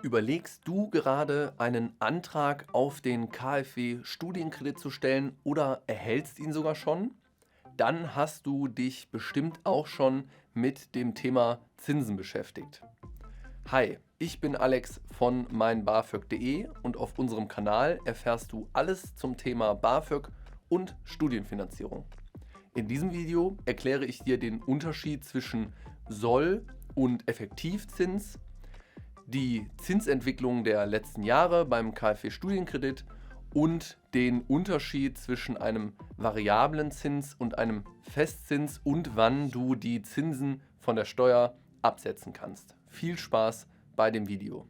Überlegst du gerade, einen Antrag auf den KfW-Studienkredit zu stellen oder erhältst ihn sogar schon? Dann hast du dich bestimmt auch schon mit dem Thema Zinsen beschäftigt. Hi, ich bin Alex von meinbafög.de und auf unserem Kanal erfährst du alles zum Thema BAföG und Studienfinanzierung. In diesem Video erkläre ich dir den Unterschied zwischen Soll- und Effektivzins, die Zinsentwicklung der letzten Jahre beim KfW-Studienkredit und den Unterschied zwischen einem variablen Zins und einem Festzins und wann du die Zinsen von der Steuer absetzen kannst. Viel Spaß bei dem Video.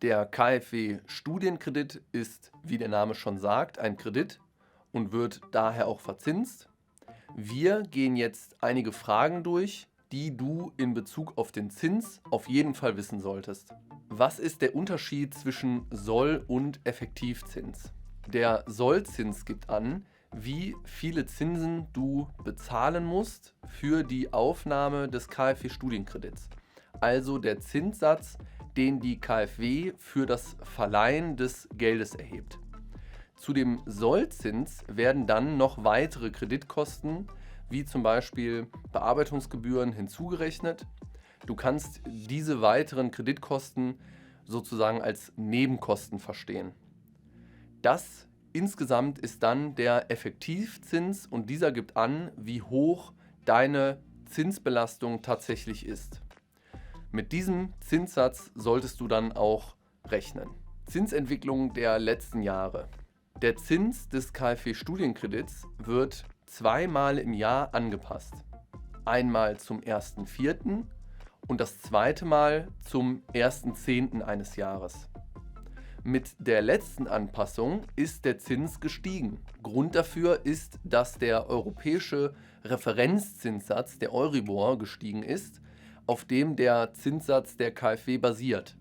Der KfW-Studienkredit ist, wie der Name schon sagt, ein Kredit und wird daher auch verzinst. Wir gehen jetzt einige Fragen durch, die du in Bezug auf den Zins auf jeden Fall wissen solltest. Was ist der Unterschied zwischen Soll- und Effektivzins? Der Sollzins gibt an, wie viele Zinsen du bezahlen musst für die Aufnahme des KfW-Studienkredits. Also der Zinssatz, den die KfW für das Verleihen des Geldes erhebt. Zu dem Sollzins werden dann noch weitere Kreditkosten, wie zum Beispiel Bearbeitungsgebühren, hinzugerechnet. Du kannst diese weiteren Kreditkosten sozusagen als Nebenkosten verstehen. Das insgesamt ist dann der Effektivzins und dieser gibt an, wie hoch deine Zinsbelastung tatsächlich ist. Mit diesem Zinssatz solltest du dann auch rechnen. Zinsentwicklung der letzten Jahre. Der Zins des KfW-Studienkredits wird zweimal im Jahr angepasst. Einmal zum 1.4. und das zweite Mal zum 1.10. eines Jahres. Mit der letzten Anpassung ist der Zins gestiegen. Grund dafür ist, dass der europäische Referenzzinssatz, der Euribor, gestiegen ist, auf dem der Zinssatz der KfW basiert.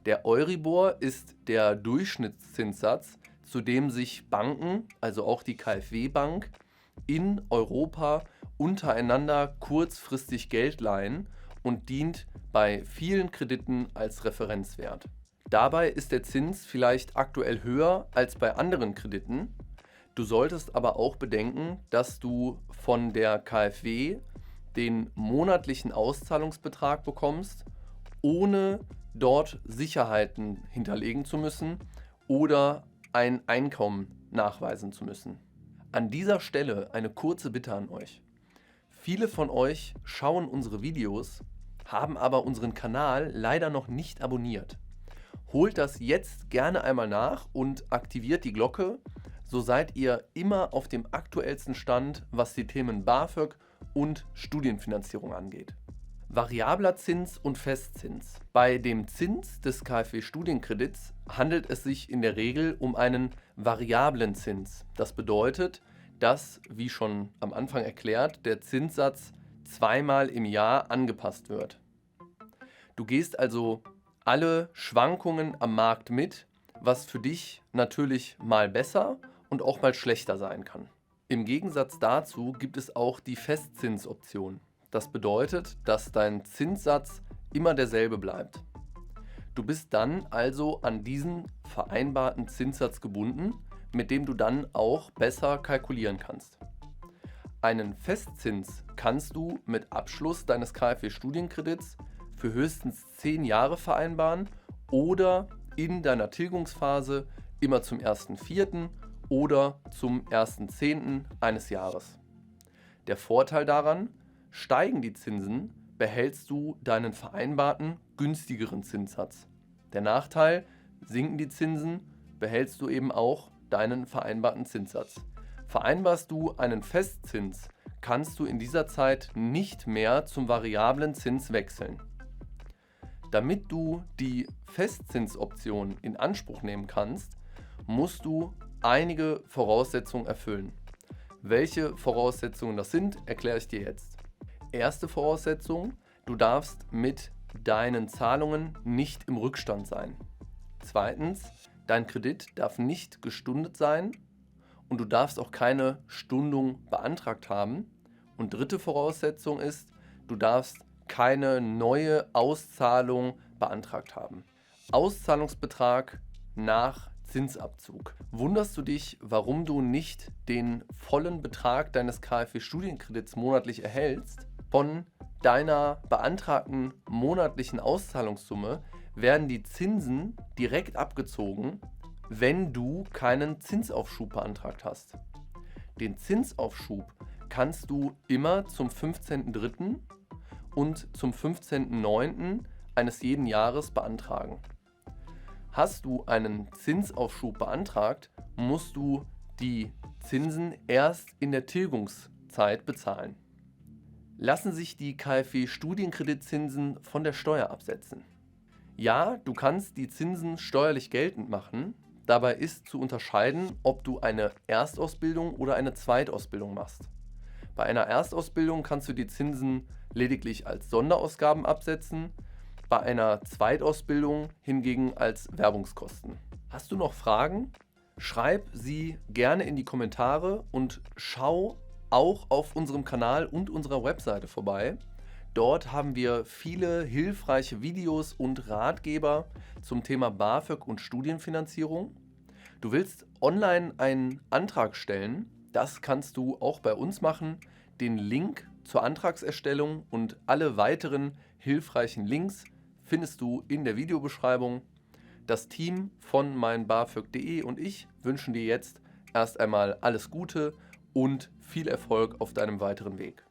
Der Euribor ist der Durchschnittszinssatz, zu dem sich Banken, also auch die KfW-Bank, in Europa untereinander kurzfristig Geld leihen und dient bei vielen Krediten als Referenzwert. Dabei ist der Zins vielleicht aktuell höher als bei anderen Krediten. Du solltest aber auch bedenken, dass du von der KfW den monatlichen Auszahlungsbetrag bekommst, ohne dort Sicherheiten hinterlegen zu müssen oder ein Einkommen nachweisen zu müssen. An dieser Stelle eine kurze Bitte an euch. Viele von euch schauen unsere Videos, haben aber unseren Kanal leider noch nicht abonniert. Holt das jetzt gerne einmal nach und aktiviert die Glocke, so seid ihr immer auf dem aktuellsten Stand, was die Themen BAföG und Studienfinanzierung angeht. Variabler Zins und Festzins. Bei dem Zins des KfW-Studienkredits handelt es sich in der Regel um einen variablen Zins. Das bedeutet, dass, wie schon am Anfang erklärt, der Zinssatz zweimal im Jahr angepasst wird. Du gehst also alle Schwankungen am Markt mit, was für dich natürlich mal besser und auch mal schlechter sein kann. Im Gegensatz dazu gibt es auch die Festzinsoption. Das bedeutet, dass dein Zinssatz immer derselbe bleibt. Du bist dann also an diesen vereinbarten Zinssatz gebunden, mit dem du dann auch besser kalkulieren kannst. Einen Festzins kannst du mit Abschluss deines KfW-Studienkredits für höchstens 10 Jahre vereinbaren oder in deiner Tilgungsphase immer zum 1.4. oder zum 1.10. eines Jahres. Der Vorteil daran: steigen die Zinsen, behältst du deinen vereinbarten günstigeren Zinssatz. Der Nachteil: sinken die Zinsen, behältst du eben auch deinen vereinbarten Zinssatz. Vereinbarst du einen Festzins, kannst du in dieser Zeit nicht mehr zum variablen Zins wechseln. Damit du die Festzinsoption in Anspruch nehmen kannst, musst du einige Voraussetzungen erfüllen. Welche Voraussetzungen das sind, erkläre ich dir jetzt. Erste Voraussetzung: du darfst mit deinen Zahlungen nicht im Rückstand sein. Zweitens: dein Kredit darf nicht gestundet sein und du darfst auch keine Stundung beantragt haben. Und dritte Voraussetzung ist, du darfst keine neue Auszahlung beantragt haben. Auszahlungsbetrag nach Zinsabzug. Wunderst du dich, warum du nicht den vollen Betrag deines KfW-Studienkredits monatlich erhältst? Von deiner beantragten monatlichen Auszahlungssumme werden die Zinsen direkt abgezogen, wenn du keinen Zinsaufschub beantragt hast. Den Zinsaufschub kannst du immer zum 15.03. und zum 15.09. eines jeden Jahres beantragen. Hast du einen Zinsaufschub beantragt, musst du die Zinsen erst in der Tilgungszeit bezahlen. Lassen sich die KfW-Studienkreditzinsen von der Steuer absetzen? Ja, du kannst die Zinsen steuerlich geltend machen. Dabei ist zu unterscheiden, ob du eine Erstausbildung oder eine Zweitausbildung machst. Bei einer Erstausbildung kannst du die Zinsen lediglich als Sonderausgaben absetzen, bei einer Zweitausbildung hingegen als Werbungskosten. Hast du noch Fragen? Schreib sie gerne in die Kommentare und schau auch auf unserem Kanal und unserer Webseite vorbei. Dort haben wir viele hilfreiche Videos und Ratgeber zum Thema BAföG und Studienfinanzierung. Du willst online einen Antrag stellen? Das kannst du auch bei uns machen. Den Link zur Antragserstellung und alle weiteren hilfreichen Links findest du in der Videobeschreibung. Das Team von meinbafög.de und ich wünschen dir jetzt erst einmal alles Gute und viel Erfolg auf deinem weiteren Weg.